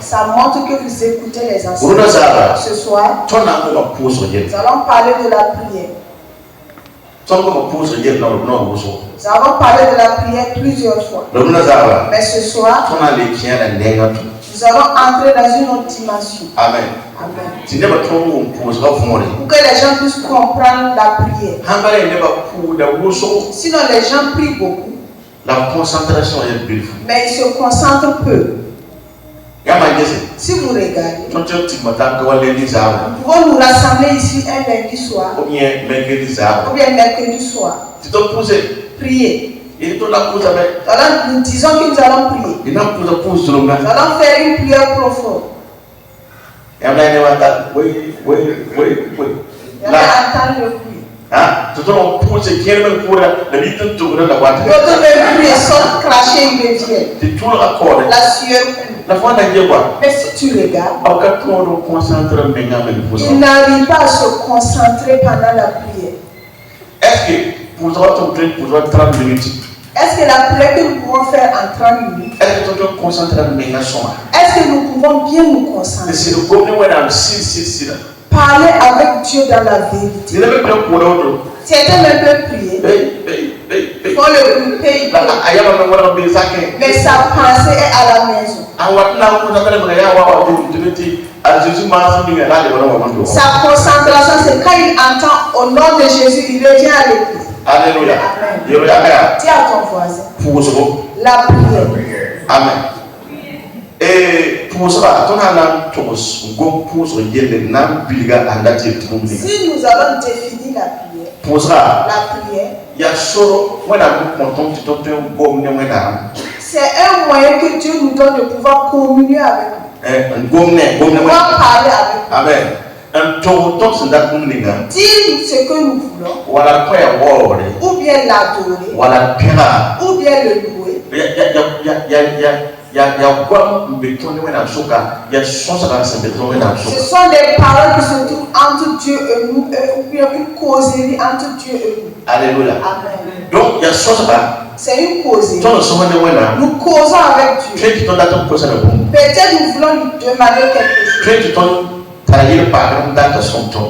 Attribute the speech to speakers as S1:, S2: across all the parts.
S1: Ça montre que vous écoutez les enseignants. Ce soir, nous allons parler de la prière. Nous avons parlé de la prière plusieurs fois. Mais ce soir, nous allons entrer dans une autre dimension. Amen. Pour que les gens puissent comprendre la prière. Sinon, les gens prient beaucoup.
S2: La concentration est beautiful.
S1: Mais ils se concentrent peu. Si vous regardez, nous pouvons nous rassembler ici un lundi soir ou bien mercredi soir. Prier. Nous disons que nous allons prier. Nous allons faire une prière profonde. Il y a entendre le bruit. D'autres prier sans cracher, ils reviennent. La sueur. Mais si tu regardes, il n'arrive pas à se concentrer pendant la prière.
S2: Est-ce que
S1: la prière que nous pouvons faire en 30 minutes, est-ce que nous pouvons bien nous concentrer? Parler avec Dieu dans la vérité. Certains même peuvent prier. Pour le pays. Mais sa pensée est à la maison. Sa concentration, c'est quand il entend au nom de Jésus, il revient à l'église.
S2: Alléluia.
S1: Dis à ton voisin. La prière.
S2: Amen. Et pour cela, si
S1: nous allons définir la prière, c'est un moyen que Dieu nous donne de pouvoir communier avec nous, pouvoir parler avec nous.
S2: Amen.
S1: Dire ce que nous voulons, ou bien l'adorer, ou bien le louer. Ce sont des paroles qui se trouvent entre Dieu et nous, ou bien une causerie entre Dieu et nous.
S2: Alléluia.
S1: Amen.
S2: Donc,
S1: c'est une causerie. Nous causons avec Dieu. Peut-être nous voulons lui demander quelque chose.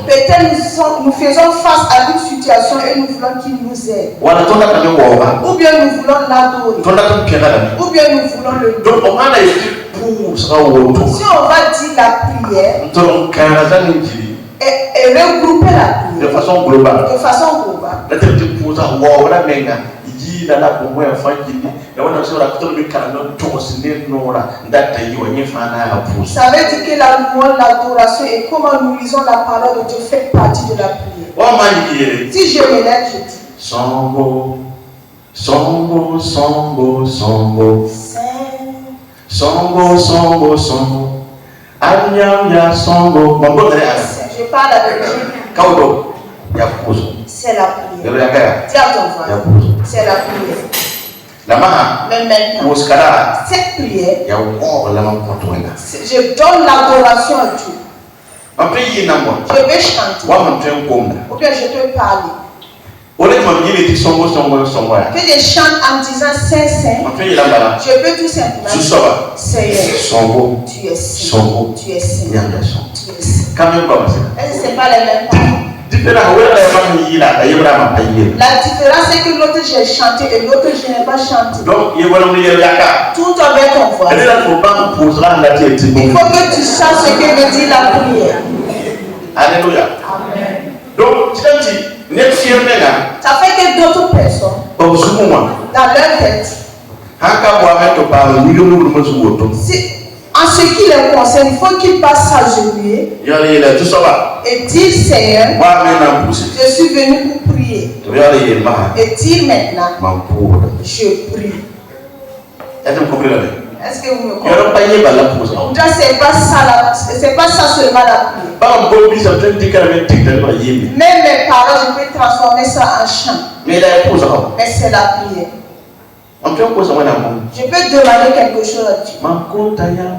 S1: Peut-être nous faisons face à une situation et nous voulons qu'il nous aide. Ou bien nous voulons l'adorer. Ou bien nous voulons le louer. Si on va dire la prière et regrouper la prière
S2: de façon globale.
S1: Ça veut dire que la louange, l'adoration et comment nous lisons la parole de Dieu fait partie de la prière. Si je me lève, je dis
S2: Songo, Songo, Songo, Songo, Songo, Songo, Songo, Anya, Songo.
S1: Je parle avec Dieu. C'est la prière. Dis à ton voisin. C'est la prière. Mais maintenant, cette prière, je donne l'adoration à Dieu. Je vais chanter. Ou bien je peux parler. Que je chante en disant Saint, Saint. Je peux tout simplement Seigneur, tu es saint. Tu es saint. Tu es saint. Est-ce que ce n'est pas les mêmes paroles? La différence c'est que l'autre j'ai chanté et l'autre je n'ai pas chanté. Tout avec ton voix. Il faut que tu saches ce que veut dire la prière.
S2: Alléluia.
S1: Amen.
S2: Donc,
S1: ça fait que d'autres personnes, dans leur tête, en ce ce qui les concerne, il faut qu'ils passent s'agenouiller et dire Seigneur, je suis venu pour prier. Et dire maintenant, je prie. Est-ce que vous me comprenez? C'est pas ça seulement la prière. Même mes paroles, je peux transformer ça en chant. Mais c'est la prière. Je peux demander quelque chose à Dieu.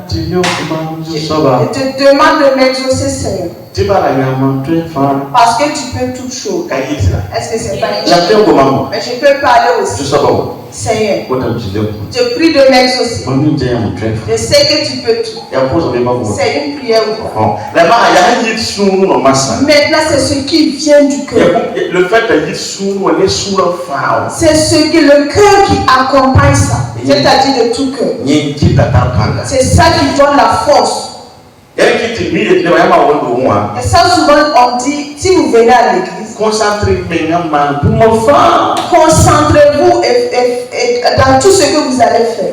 S1: Je te demande de m'exaucer, Seigneur. Parce que tu peux toutes choses. Est-ce que c'est pas une chose? Mais je peux parler aussi. Seigneur, je prie de m'exaucer. Je sais que tu peux tout. C'est une prière ou quoi? Maintenant, c'est ce qui vient du cœur.
S2: Le fait de
S1: c'est ce que le cœur qui accompagne ça. C'est-à-dire de tout cœur. C'est ça qui donne la force. Et ça, souvent, on dit, si vous venez à l'église, concentrez-vous dans tout ce que vous allez faire.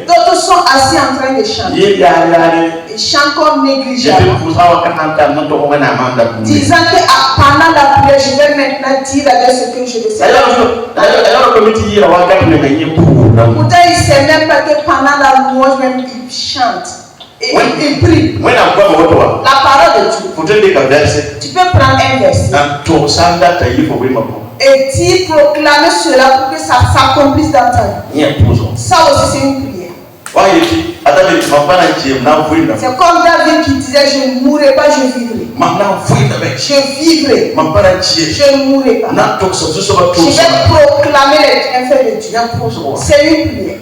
S1: D'autres sont assis en train de chanter. Ils chantent comme négligeablement. Disant que pendant la prière, je vais maintenant dire avec ce que je vais faire. Pourtant, il ne sait même pas que pendant la louange, même il chante. Et il prie. La parole de Dieu. Tu peux prendre un verset. Et dire, proclamer cela pour que ça s'accomplisse dans ta vie. Ça aussi, c'est une prière. C'est comme David qui disait, je ne mourrai pas, je vivrai. Je vivrai. Je ne mourrai pas. Je vais proclamer les bienfaits de Dieu. C'est une prière.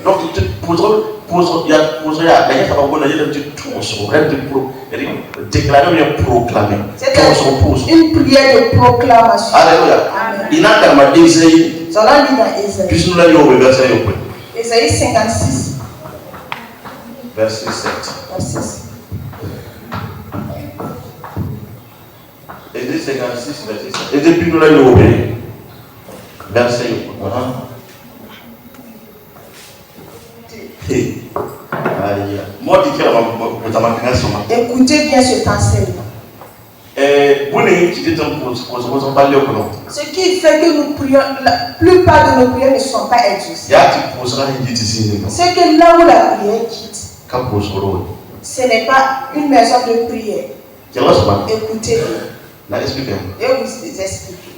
S1: C'est une prière de proclamation.
S2: Alléluia.
S1: Ésaïe 56.
S2: Verset 7. Ésaïe 56, verset 7. Et depuis nous l'avons obéi. Verset 8.
S1: Écoutez bien cet enseignement. Ce qui fait que nous prions, la plupart de nos prières ne sont pas exaucées. C'est que là où la prière quitte, ce n'est pas une maison de prière. Écoutez bien. Et vous expliquer.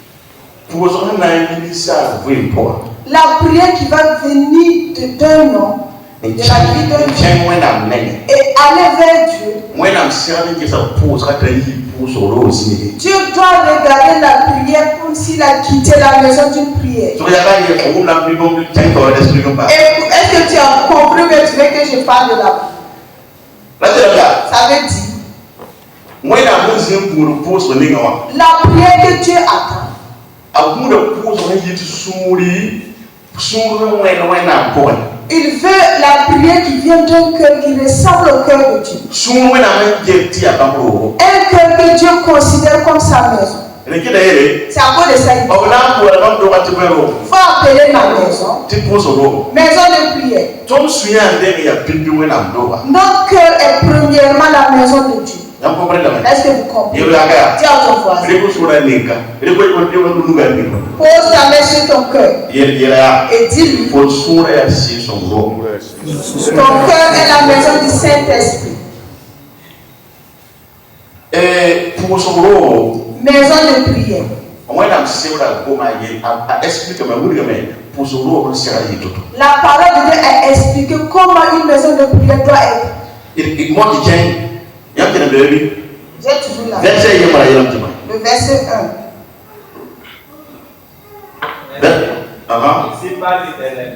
S1: La prière qui va venir d'un homme, de la vie d'un homme, et aller vers Dieu. Dieu doit regarder la prière comme s'il a quitté la maison d'une prière. Est-ce que tu as compris que tu veux que je parle de la prière? Ça veut dire la prière que Dieu attend. Il veut la prière qui vient d'un cœur qui ressemble au cœur de Dieu. Un cœur que Dieu considère comme sa maison. C'est à cause de ça. Il faut appeler ma maison maison de prière. Notre cœur est premièrement la maison de Dieu. Est-ce que vous comprenez? Dis à ton voisin. Pose ta main sur ton cœur et dis-lui. Ton cœur est la maison du Saint-Esprit. Maison de prière. La parole de Dieu a expliqué comment une maison de prière doit être. J'ai toujours la verset 1. Le verset 1.
S3: Ici parle l'Éternel.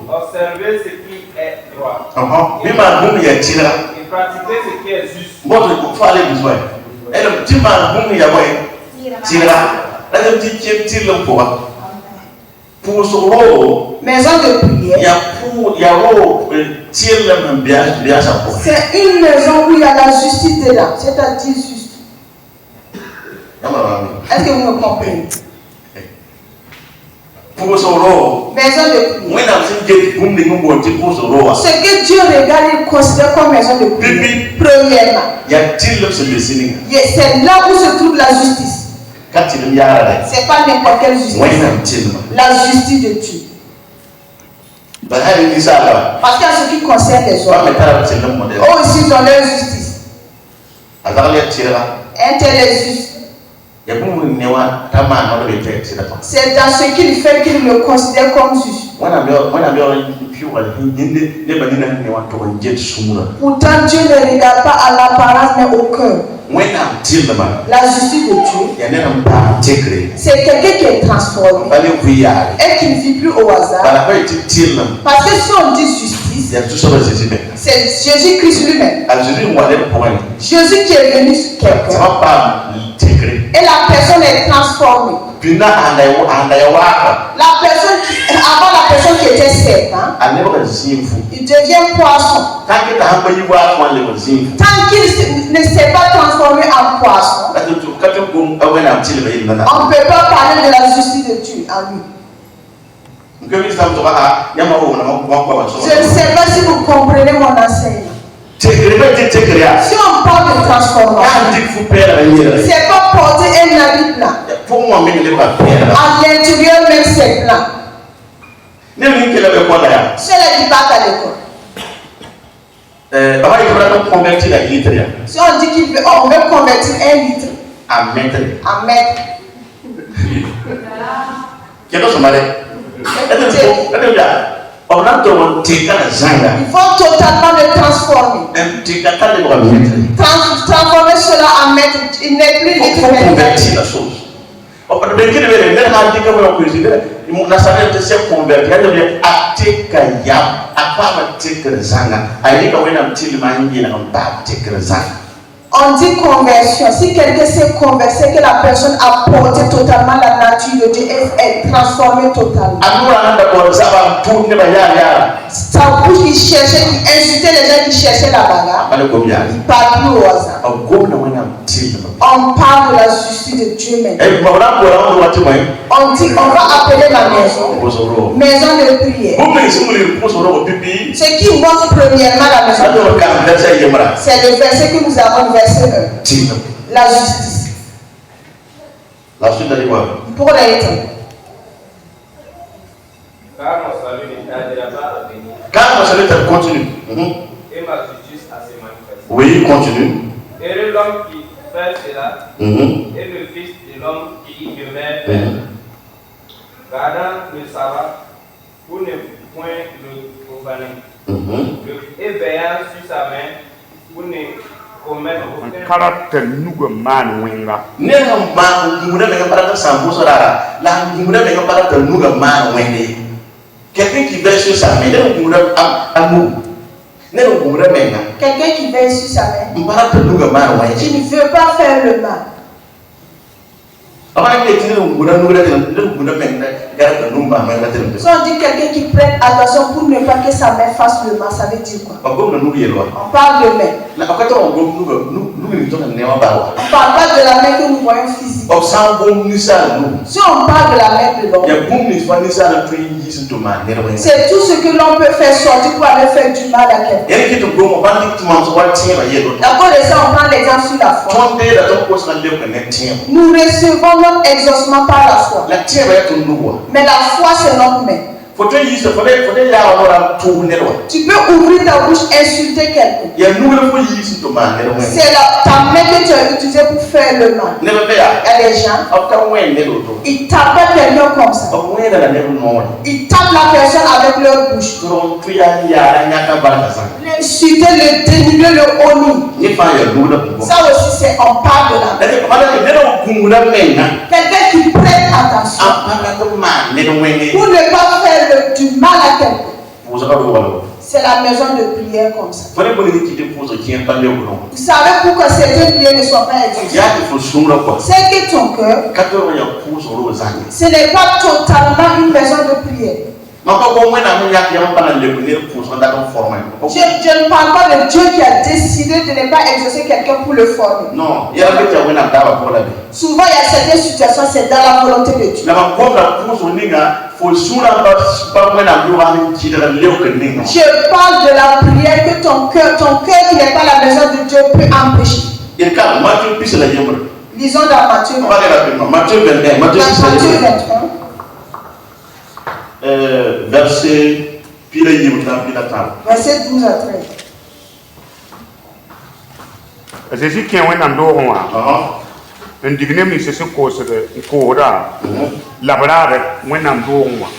S3: Observez ce qui est droit. Et pratiquez ce qui est juste.
S1: Maison de prière. C'est une maison où il y a la justice dedans, c'est-à-dire juste. Est-ce que vous me comprenez? Maison de prière. Ce que Dieu regarde, il considère comme maison de prière. Premièrement, c'est là où se trouve la justice. C'est pas n'importe quelle justice. La justice de Dieu. Parce qu'en ce qui concerne les hommes, eux aussi ils ont leur justice. Un tel est juste. C'est dans ce qu'il fait qu'il le considère comme juste. Pourtant Dieu ne regarde pas à l'apparence mais au cœur. La justice de Dieu, c'est quelqu'un qui est transformé et qui ne vit plus au hasard. Parce que si on dit justice, c'est Jésus-Christ lui-même. Jésus qui est venu sur quelqu'un. Et la personne est transformée. La personne avant la personne qui était serpent, il devient poisson. Tant qu'il ne s'est pas transformé en poisson, on ne peut pas parler de la justice de Dieu en lui. Je ne sais pas si vous comprenez mon enseignement. Si on parle de transformation, c'est pas porter un habit blanc. À l'intérieur même c'est blanc. Cela dit pas à l'école. Si on dit qu'on veut convertir 1 litre en mètre. Il faut totalement le transformer. Transformer cela en mètre. Il n'est plus litre. On dit conversion. Si quelqu'un s'est conversé, que la personne a porté totalement la nature de Dieu et est transformée totalement. Sa bouche qui cherchait, qui insultait les gens qui cherchaient la bagarre. Il parle plus au hasard. On parle de la justice de Dieu maintenant. On dit, on va appeler la maison de prière. Ce qui montre premièrement la maison de prière, c'est le verset que nous avons, verset 1. La justice.
S2: La suite de quoi?
S1: Pour l'être.
S3: Car mon salut n'est pas à venir.
S2: Car mon salut continue.
S3: Et ma justice à se manifester.
S2: Oui, continue.
S3: Et l'homme qui fait cela, et le fils de l'homme qui y demeure, gardant le sabbat pour ne point le profaner, et veillant sur sa main pour ne commettre aucun
S4: caractère nous man winga.
S2: Quelqu'un qui veille sur sa main,
S1: quelqu'un qui veille sur sa main, qui ne veut pas faire le mal.
S2: Si
S1: on dit quelqu'un qui prête attention pour ne pas que sa main fasse le mal, ça veut dire quoi? On parle de main. On ne parle pas de la main que nous voyons physique. Si on parle de la main de l'homme, c'est tout ce que l'on peut faire sortir pour aller faire du mal à quelqu'un. D'abord de ça, on prend l'exemple sur la foi. Nous recevons notre exaucement par la foi. Mais la foi, c'est notre main. Tu peux ouvrir ta bouche, insulter quelqu'un. C'est ta main que tu as utilisée pour faire le mal. Il y a des gens, ils tapent quelqu'un comme ça. Ils tapent la personne avec leur bouche. L'insulter, le dénigrer, le honner. Ça aussi, c'est on parle de la main. Quelqu'un qui prête attention pour ne pas faire du mal à quelqu'un. C'est la maison de prière comme ça. Vous savez pourquoi certaines prières ne sont pas exaucées? C'est que ton cœur, ce n'est pas totalement une maison de prière. Je ne parle pas de Dieu qui a décidé de ne pas exaucer quelqu'un pour le former.
S2: Non.
S1: Souvent, il y a certaines situations, c'est dans la volonté de Dieu. Je parle de la prière que ton cœur qui n'est pas la maison de Dieu peut empêcher. Lisons dans Matthieu 21.
S2: Matthieu 21. Verset 12
S1: à 13.
S4: Jésus qui est un endroit un digne mais c'est ce qu'on se coura la brave un endroit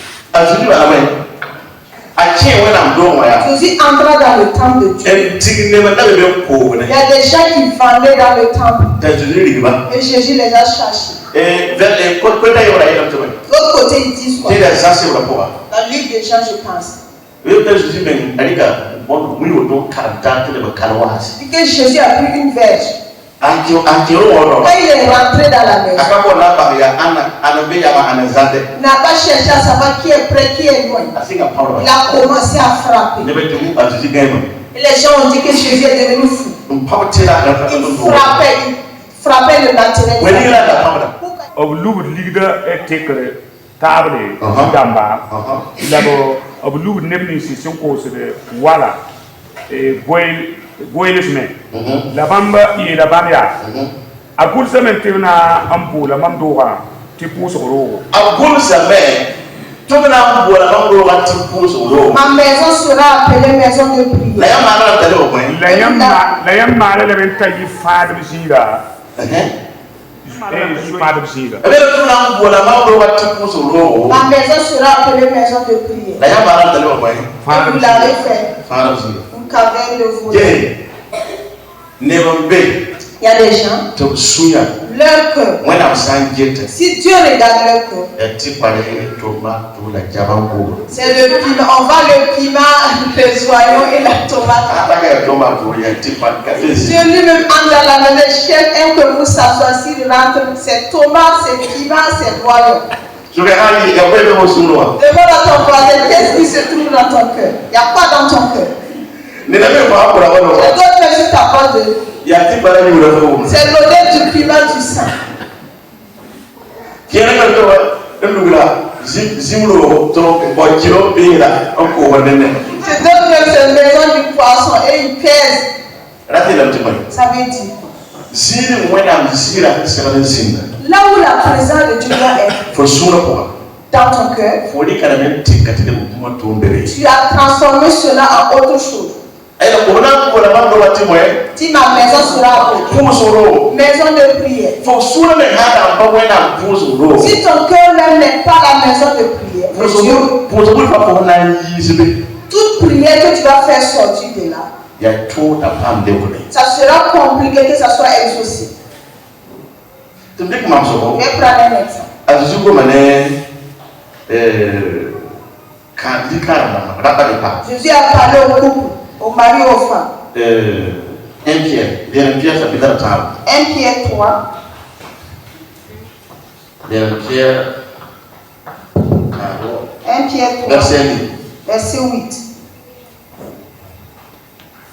S1: Jésus entra dans le temple de Dieu. Il y a des gens qui vendaient dans le temple. Et Jésus les a cherchés. L'autre côté, ils disent quoi? Dans le livre des gens, je pense. Et que Jésus a pris une verge. Quand il est rentré dans la maison, il n'a pas cherché à savoir qui est près, qui est loin. Il a commencé à frapper. Et les gens ont dit que Jésus est devenu fou. Il frappait le naturel.
S4: La bamba et la bambia. A cool semaine, on a un peu la mandora, tu pousses au roux.
S2: A cool semaine, tu as un peu la mandora, tu pousses au roux.
S1: Ma maison sera appelée maison de prière.
S4: La yam mala la venta y fa de gira.
S1: Ma maison sera appelée maison de prière. Vous l'avez fait. Une caverne de volets. Il y a des gens, leur cœur, si Dieu regarde leur cœur, c'est le piment, on va le piment, le soyon et la tomate. Dieu lui-même entre dans la maison, chef aime que vous s'assoissiez, il rentre, c'est tomate, c'est piment, c'est soyon. Demande à ton voisin, qu'est-ce qui se trouve dans ton cœur? Il n'y a pas dans ton cœur. Je donne juste ta part de. C'est l'odeur du piment du sang. Je donne cette maison du poisson et il pèse. Ça veut dire. Là où la présence de Dieu doit être. Dans ton cœur. Tu as transformé cela en autre chose. Si ma maison sera appelée maison de prière. Si ton cœur même n'est pas la maison de prière, toute prière que tu vas faire sortir de là, ça sera compliqué que ça soit exaucé. Je vais prendre un exemple. Jésus a parlé au couple. Au mari et aux femmes.
S2: 1 Pierre, chapitre 3.
S1: 1 Pierre 3.
S2: 1 Pierre
S1: 3. Verset 8.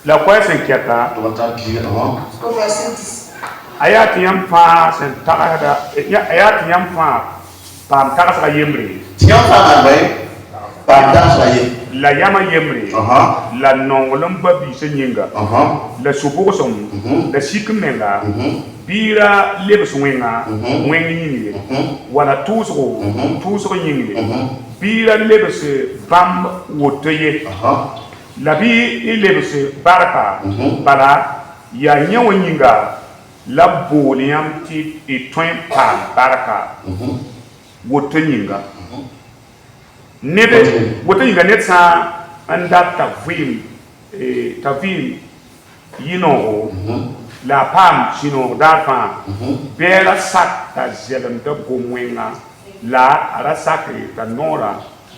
S4: La quoi s'inquiète
S1: au verset 10.
S4: Ayat yam fa sen tagada ayat yam fa pam tagasa yemri. La yama yemri la nongolom babi senyinga la subosom la sikmenga bira lebswenga wengi wala tusro nyingi bira lebse bam wotoye la bi lebse baraka bala ya nyawanyinga la boliam ti etwen pan baraka wotonyinga nebe wotonyinga netsa anda tavim yino la pam sino dafa bela sak ta zelem de gomwenga la ara sakri ta nora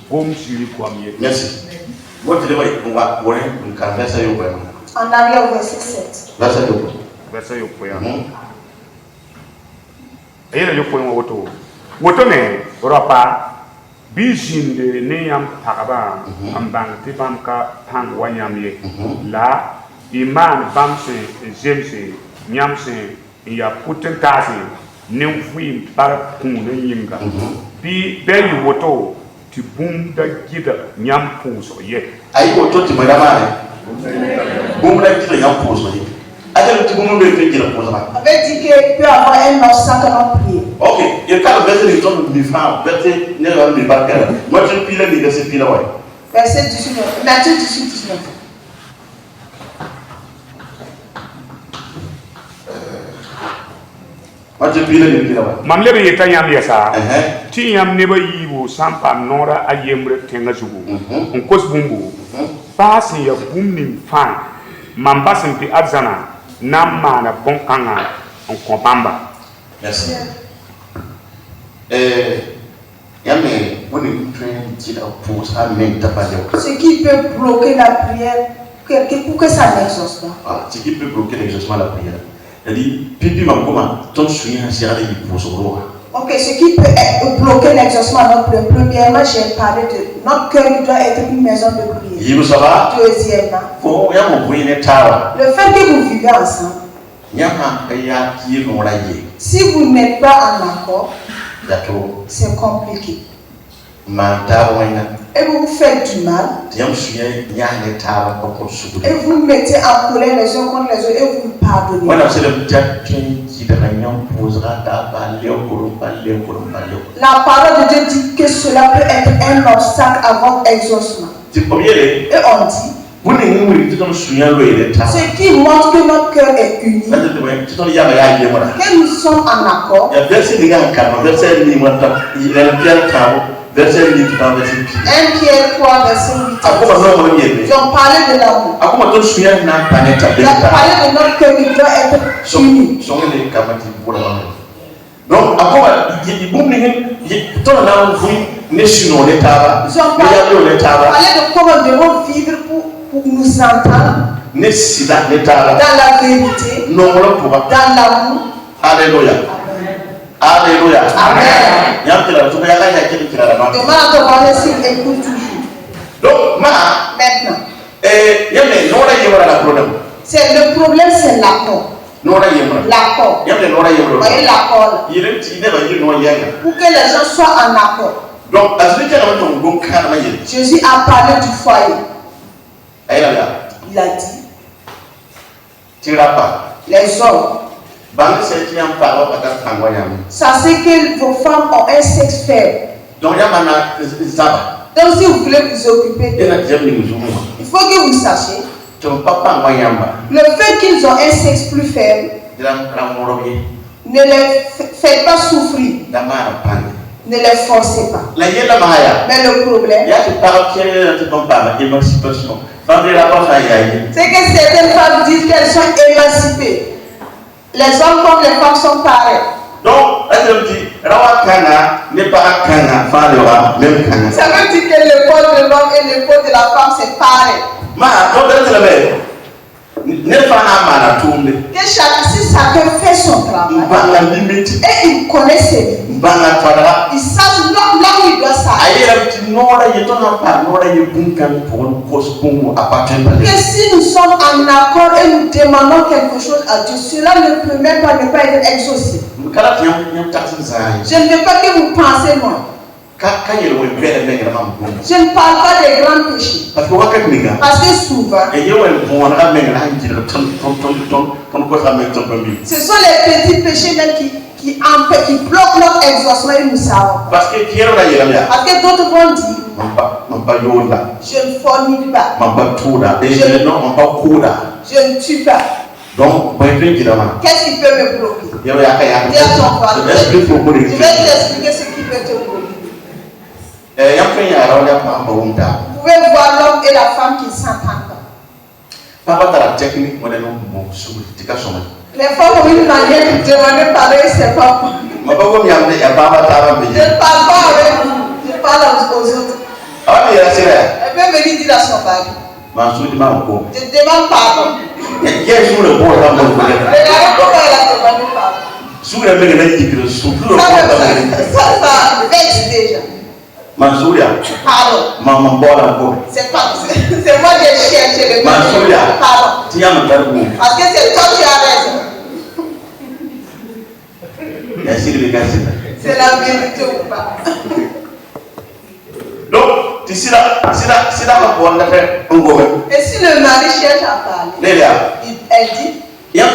S4: gom siri kwamye.
S2: Merci. Moi je vais on va voir une conversation yo vraiment.
S1: En arrière au verset 7.
S4: Verset yo poya. Ayela yo poya woto. Woto ne rapa Bijin de Neyam Paraba, Ambang Tibamka Pang Wanyamye, La, Iman Bamse, Jemse, Nyamse, Ya Putentasi, Nymphi Bar Pung Yinga. Be Berry Woto, to boom the Gida, Nyam Pus or yet.
S2: I go to Madame. Boom like the young post. I tell you to move the figure of Mozambique.
S1: Avec dit qu'il peut avoir un obstacle à prier.
S2: Ok, il y a quatre versets qui sont différents. Verset, il y a un débat. Moi, je pile les versets pile.
S1: Verset 19. Matthieu 18, 19.
S2: Moi, je pile les pile.
S4: Mamle be yeta yam yesa. Ti yam neba yiwo sampa nora ayemre tenga jugo. On kos bumbu. Passing your booming fan. Mambasin pi adzana. Nama na bon kanga on compamba.
S2: Merci. Yamé, on est train de pose à même tabac.
S1: Ce qui peut bloquer la prière, pour que ça n'exauce pas.
S2: Ce qui peut bloquer l'exaucement de la prière. C'est-à-dire, pipi ma comment, ton soutien sera des poses au roi.
S1: Ok, ce qui peut bloquer l'exaucement de notre prière. Premièrement, j'ai parlé de notre cœur doit être une maison de prière. Deuxièmement, le fait que vous vivez ensemble, si vous n'êtes pas en accord, c'est compliqué. Et vous vous faites du mal. Et vous mettez en colère les uns contre les autres et vous pardonnez. La parole de Dieu dit que cela peut être un obstacle à votre exaucement. Et on dit, ce qui montre que notre cœur est uni, que nous sommes en accord.
S2: Verset 8, verset 8.
S1: 1 Pierre 3, verset 8. Ils ont parlé de l'amour. Ils ont parlé de notre cœur qui doit être uni.
S2: Donc, ils ont
S1: parlé de comment nous devons vivre pour nous entendre dans la vérité, dans l'amour.
S2: Alléluia. Alléluia.
S1: Amen. Demande à ton voisin s'il écoute toujours.
S2: Donc,
S1: maintenant,
S2: c'est
S1: le problème, c'est l'accord. L'accord. Vous voyez l'accord. Pour que les gens soient en accord.
S2: Donc,
S1: Jésus a parlé du foyer. Il a dit, les hommes. Ça c'est que vos femmes ont un sexe faible. Donc si vous voulez vous occuper il faut que vous sachiez le fait qu'ils ont un sexe plus faible ne les faites pas souffrir. Ne les forcez pas. Mais le problème, c'est que certaines femmes disent qu'elles sont émancipées. Les hommes comme les femmes sont pareils.
S2: Donc, elle dit, Rawakana n'est pas Kana, même Kana.
S1: Ça veut dire que le corps de l'homme et le corps de la femme, c'est pareil. Que chacun fait son travail. Et il connaît ses limites. Il sache là où il doit s'arrêter. Que si nous sommes en accord et nous demandons quelque chose à Dieu, cela ne peut même pas ne pas être exaucé. Je ne veux pas que vous pensez moi. Je ne parle pas des grands péchés. Parce que souvent, ce sont les petits péchés même qui bloquent notre exaucement et nous savons. Parce que d'autres vont dire, je ne fornique pas. Je ne tue pas.
S2: Donc,
S1: qu'est-ce qui peut me bloquer? Je vais t'expliquer ce qui peut te bloquer. Vous pouvez voir l'homme et la femme qui s'entendent pas. Les femmes ont une manière de demander pareil, c'est pas moi. Je ne parle pas avec vous, je parle aux autres. Elle peut venir dire à son mari, je demande pardon. Regardez comment elle a demandé pardon. Ça vexe déjà.
S2: Mansouria.
S1: Pardon.
S2: Maman Bola Bo.
S1: C'est pas. C'est moi qui ai cherché le mot.
S2: Mansouria.
S1: Pardon.
S2: Tiens, me faire vous.
S1: Parce que c'est toi qui as raison.
S2: Merci de l'égacer.
S1: C'est la vérité ou pas.
S2: Donc, c'est là, on a fait un gomme.
S1: Et si le mari cherche à parler, elle dit.
S2: Il y a un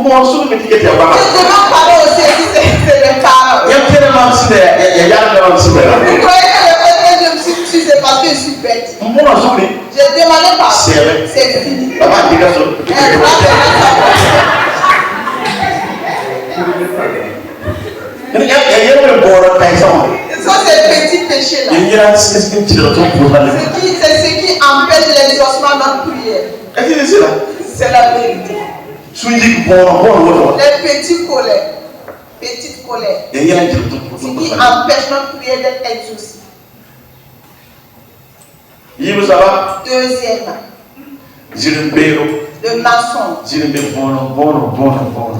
S2: morceau de métier qui est à part.
S1: Je demande pardon aussi si c'est le parent.
S2: Il y a un morceau de. Il y a un morceau de.
S1: Vous croyez que le fait que je me suis tué, c'est parce que je suis bête.
S2: Mon morceau de.
S1: J'ai demandé pardon. C'est fini.
S2: Maman, dis ça. Il y a un bon paysan.
S1: Ça, c'est le petit péché là. C'est ce qui empêche l'exaucement de notre prière. C'est la vérité. Les petits colères. Petites colères. Ce qui empêche notre prière d'être exaucée. Deuxièmement. Le mensonge.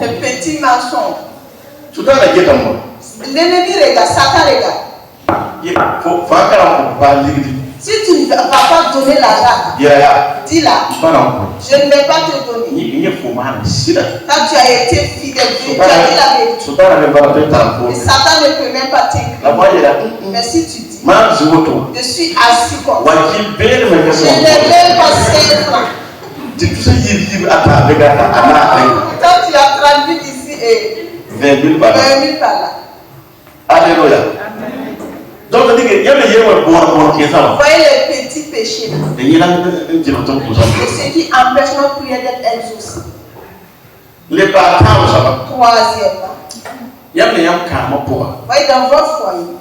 S1: Le petit mensonge. L'ennemi regarde, Satan regarde. Si tu ne vas pas donner l'argent, dis-la. Je ne vais pas te donner. Quand tu as été fidèle, tu as dit la vérité. Et Satan ne peut même pas t'écrire. Mais si tu dis, je suis assis comme ça, je n'ai même pas 5 francs. Quand tu as traduit ici et 20 000 par là.
S2: Alléluia. Donc, vous voyez les
S1: petits péchés. Et ce qui empêche notre prière d'être exaucée. Troisièmement. Voyez dans votre foyer.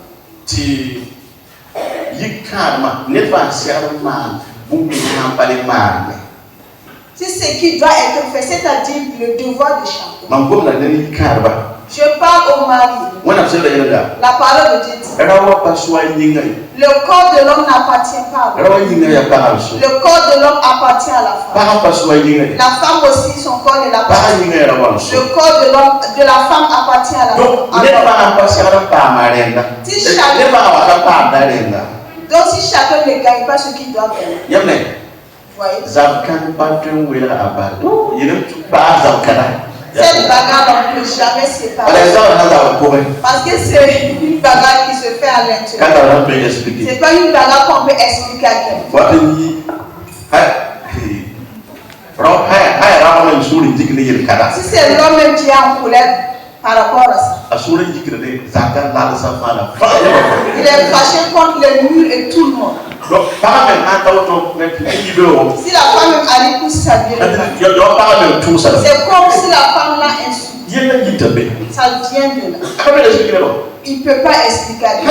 S1: Si ce qui doit être fait, c'est-à-dire le devoir de chacun. Je parle au mari. La parole de Dieu dit. Le corps de l'homme n'appartient pas à l'homme. Le corps de l'homme appartient à la femme. La femme aussi, son corps ne l'appartient pas. Le corps de l'homme, de la femme appartient à la femme. Donc si chacun ne gagne pas ce qu'il doit gagner. Voyez? Cette bagarre, on ne peut jamais séparer. Parce que c'est une bagarre qui se fait à l'intérieur. Ce n'est pas une bagarre qu'on peut expliquer à quelqu'un. Si c'est l'homme même qui est en colère par rapport à ça, il est fâché contre les murs et tout le monde. Si la femme arrive pour s'habiller, c'est comme si la femme l'a insulté. Ça vient de là. Il ne peut pas expliquer. Si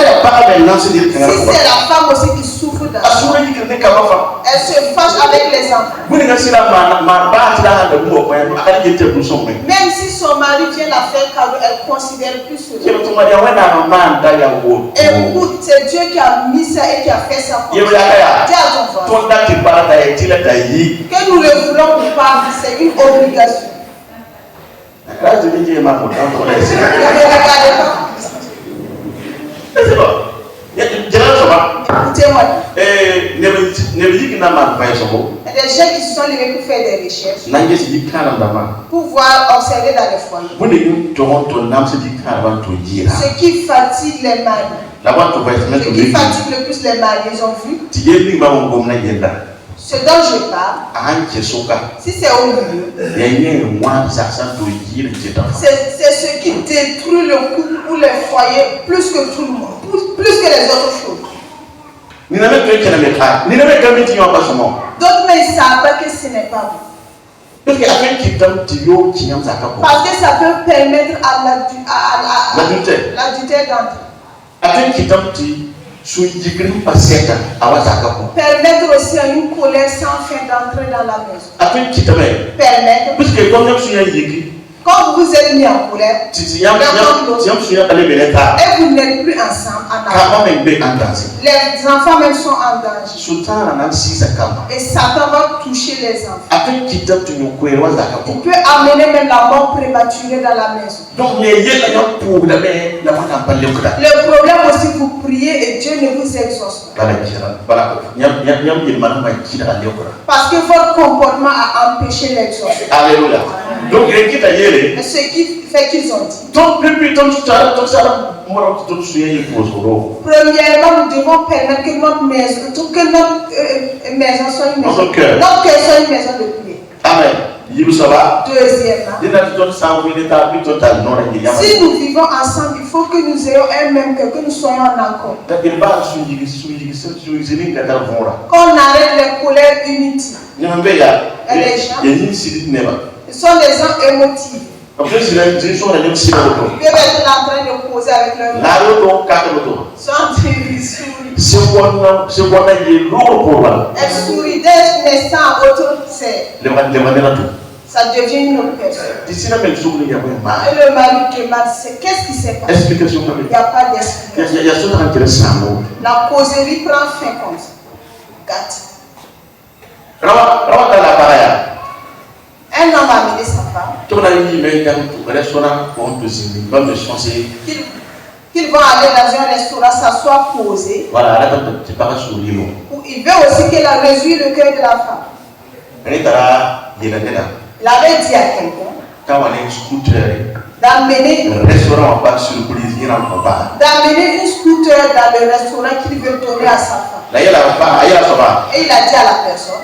S1: c'est la femme aussi qui souffre d'un elle se fâche avec les enfants. Même si son mari vient la faire cadeau, elle considère plus cela. Écoute, c'est Dieu qui a mis ça et qui a fait ça pour toi. Dis à ton frère que nous le voulons ou pas, c'est une obligation. Ne regardez pas. Écoutez-moi. Il y a des gens qui se sont levés pour faire des recherches, pour voir, observer dans les foyers. Ce qui fatigue les maris, ce qui fatigue le plus les maris, ils ont vu. Ce dont je parle, si c'est au milieu, c'est ce qui détruit le couple ou les foyers plus que tout le monde, plus que les autres choses. D'autres, mais ils ne savent pas que ce n'est pas bon. Parce que ça peut permettre à l'adultère d'entrer. Permettre aussi à une colère sans fin d'entrer dans la maison. Permettre. Quand vous êtes mis en colère, et vous n'êtes plus ensemble, les enfants même sont en danger. Et Satan va toucher les enfants. Il peut amener même la mort prématurée dans la maison. Le problème aussi, vous priez et Dieu ne vous exauce pas. Parce que votre comportement a empêché l'exaucement.
S2: Alléluia. Donc,
S1: ce qui fait qu'ils ont dit.
S2: Premièrement,
S1: nous devons permettre que notre maison soit une maison. Notre cœur soit une maison de prière.
S2: Amen.
S1: Deuxièmement, si nous vivons ensemble, il faut que nous ayons un même cœur, que nous soyons en accord. Qu'on arrête les colères inutiles. Et les gens, ils sont des gens émotifs. Ils peuvent être en train de causer avec leur mari. Ils sont en train de sourire. Elle sourit dès l'instant à autre, ça devient une autre personne. Et le mari demande, qu'est-ce qui s'est passé? Il n'y a pas d'explication. La causerie prend fin comme ça. Gâte. Un homme a amené sa femme. Qu'ils vont aller dans un restaurant, s'asseoir, poser. Il veut aussi qu'elle a réjoui le cœur de la femme. Il avait dit à quelqu'un d'amener une scooter dans le restaurant qu'il veut donner à sa femme. Et il a dit à la personne,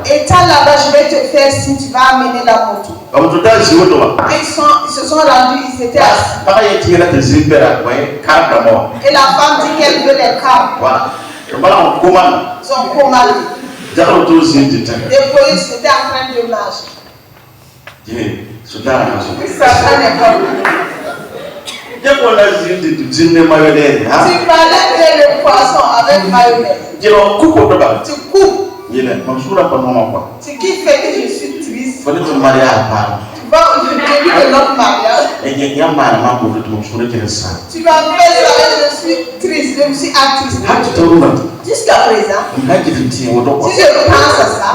S1: étant là-bas, je vais te faire si tu vas amener la moto. Et ils se sont rendus, ils étaient assis. Et la femme dit qu'elle veut les câbles. Ils ont commandé. Les polices étaient en train de marcher. Satan n'est pas venu. Tu parlais de le poisson avec mayonnaise. Tu coupes. Ce qui fait que je suis triste. Tu vas au début de notre mariage. Tu vas faire ça, je suis triste, je me suis attristé. Jusqu'à présent, si je pense à ça,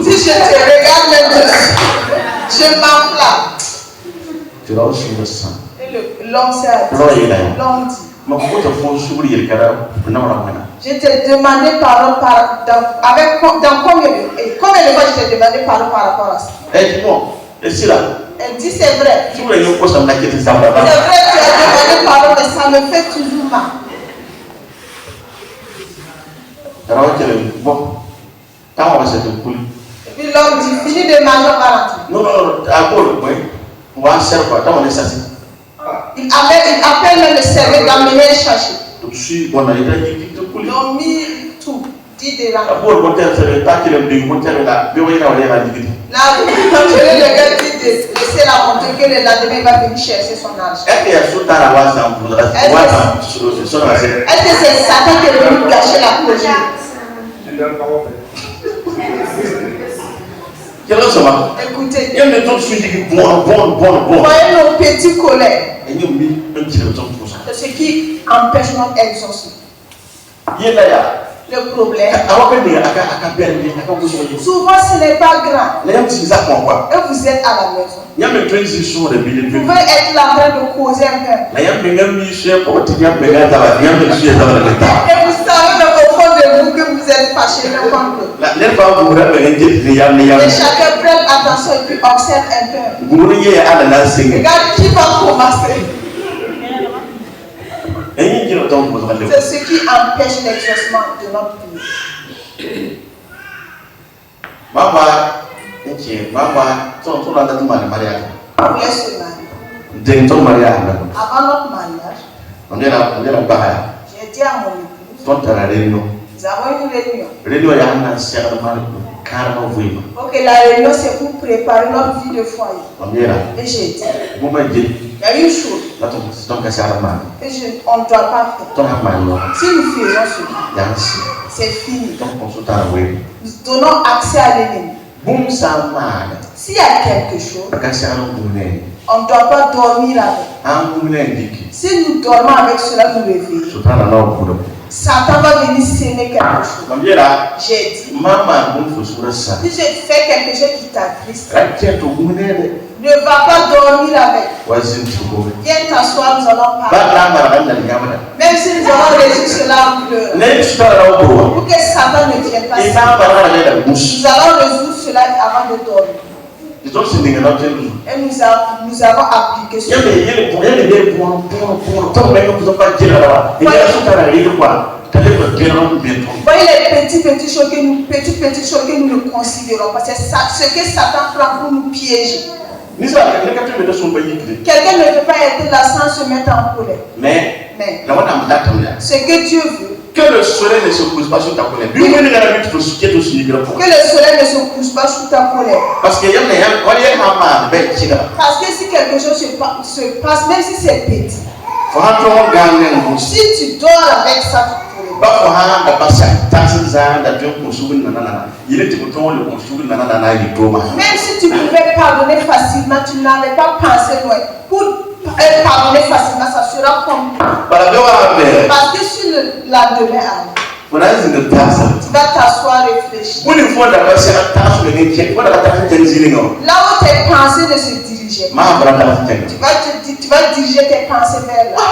S1: si je te regarde même dessus, je m'enflamme. Et l'homme s'est attristé. L'homme dit, je t'ai demandé pardon dans combien de fois je t'ai demandé pardon par rapport à ça? Elle dit c'est vrai. C'est vrai, tu as demandé pardon, mais ça me fait toujours mal. Et puis l'homme dit, fini de manger, on va rentrer. Il appelle même le serveur d'amener le chercher. Ils ont mis tout. 10 dirhams. Là, quand le gars dit de laisser la moto, que le lendemain il va venir chercher son argent. Est-ce que c'est Satan qui est venu gâcher la projet? Écoutez, voyez nos petits collègues. C'est ce qui empêche notre exaucement. Le problème, souvent ce n'est pas grand. Et vous êtes à la maison. Vous pouvez être là en train de causer un peu. Et vous savez au fond de vous que vous êtes fâché l'un contre l'autre. Et chacun prenne attention et puis observe un peu. Regarde qui va commencer. C'est ce qui empêche l'exaucement de notre vie. Vous voulez se marier. Avant notre mariage, j'ai dit à mon épouse, nous avons une réunion. Ok, la réunion c'est pour préparer notre vie de foyer. Et j'ai dit, il y a une chose que on ne doit pas faire. Si nous faisons cela, c'est fini.
S2: Donc on se tarde, oui.
S1: Nous donnons accès à l'ennemi.
S2: Boum, ça mal.
S1: S'il y a quelque chose, on ne doit pas dormir avec. Si nous dormons avec cela, nous réveillons. Satan va venir s'aimer quelque chose. J'ai dit, si je fais quelque chose qui t'attriste, ne va pas dormir avec. Viens t'asseoir, nous allons parler. Même si nous allons résoudre cela en pleurant. Pour que Satan ne vienne pas s'aimer. Nous allons résoudre cela avant de dormir. Et nous avons appliqué cela. Voyez les petits choses que nous ne considérons pas. C'est ce que Satan prend pour nous piéger. Quelqu'un ne peut pas être là sans se mettre en colère. Mais ce que Dieu veut,
S2: que le soleil ne se couche pas sur ta colère.
S1: Que le soleil ne se couche pas sur ta colère.
S2: Parce que
S1: si quelque chose se passe, même si c'est petit, si tu dors avec ça, même si tu pouvais pardonner facilement, tu n'avais pas pensé loin. Pour pardonner facilement, ça sera comme. Parce que sur le lendemain, tu vas t'asseoir et réfléchir. Là où tes pensées ne se dirigeaient pas, tu vas diriger tes pensées vers là.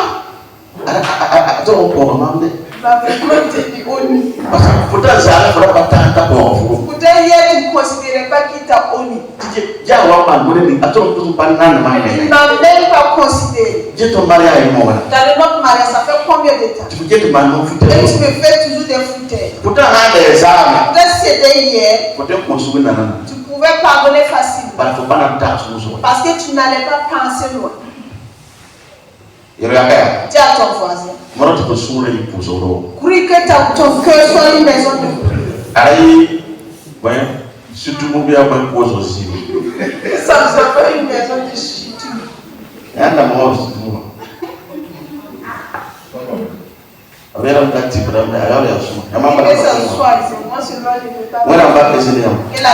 S1: Pourtant, hier, tu ne considérais pas qu'il t'a honni. Il ne m'a même pas considéré. Dans notre mariage, ça fait combien de temps? Et tu me fais toujours des foutaises. Pourtant, c'était hier. Tu pouvais pardonner facilement. Parce que tu n'allais pas penser loin. Dis à ton voisin. Prie que ton cœur soit une maison de prière.
S2: Surtout mon bien aussi.
S1: Ça nous a fait une maison de chute. Que la